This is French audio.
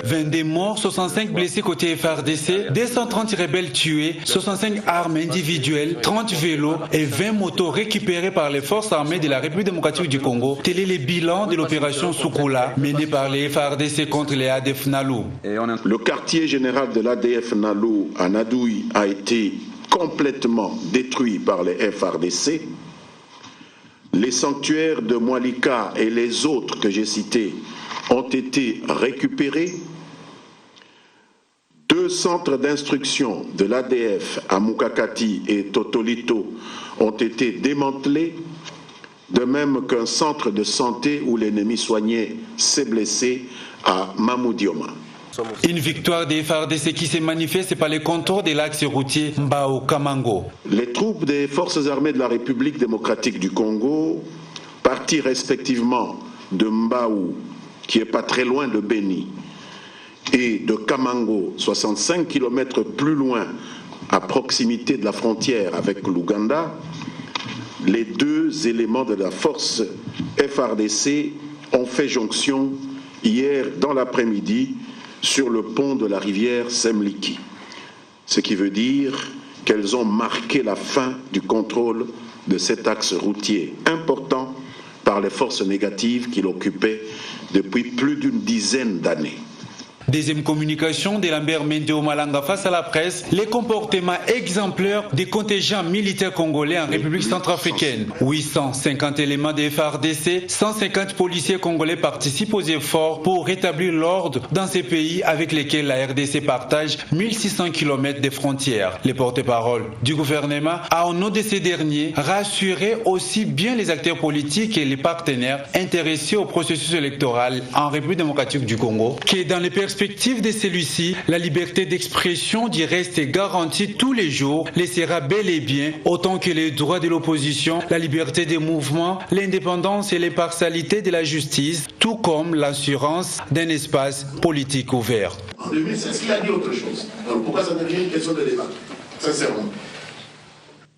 22 morts, 65 blessés côté FARDC, 230 rebelles tués, 65 armes individuelles, 30 vélos et 20 motos récupérées par les forces armées de la République démocratique du Congo. Tel est le bilan de l'opération Soukoula menée par les FARDC contre les ADF Nalu. Le quartier général de l'ADF Nalu à Nadouï a été complètement détruit par les FARDC. Les sanctuaires de Mwalika et les autres que j'ai cités ont été récupérés. 2 centres d'instruction de l'ADF à Mukakati et Totolito ont été démantelés, de même qu'un centre de santé où l'ennemi soignait ses blessés à Mamoudioma. Une victoire des FARDC qui se manifeste par les contours de l'axe routier Mbao-Kamango. Les troupes des forces armées de la République démocratique du Congo, parties respectivement de Mbao, qui est pas très loin de Beni, et de Kamango, 65 km plus loin, à proximité de la frontière avec l'Ouganda, les 2 éléments de la force FARDC ont fait jonction hier dans l'après-midi sur le pont de la rivière Semliki. Ce qui veut dire qu'elles ont marqué la fin du contrôle de cet axe routier important par les forces négatives qui l'occupaient depuis plus d'une dizaine d'années. Deuxième communication de Lambert Mendeo Malanga face à la presse, les comportements exemplaires des contingents militaires congolais en République centrafricaine. 850 éléments des FARDC, 150 policiers congolais participent aux efforts pour rétablir l'ordre dans ces pays avec lesquels la RDC partage 1600 km de frontières. Les porte-parole du gouvernement a, au nom de ces derniers, rassuré aussi bien les acteurs politiques et les partenaires intéressés au processus électoral en République démocratique du Congo que dans les perspectives de celui-ci, la liberté d'expression du reste garantie tous les jours, laissera bel et bien, autant que les droits de l'opposition, la liberté des mouvements, l'indépendance et l'impartialité de la justice, tout comme l'assurance d'un espace politique ouvert. En 2016, il a dit autre chose. Alors pourquoi ça devient une question de débat? Sincèrement.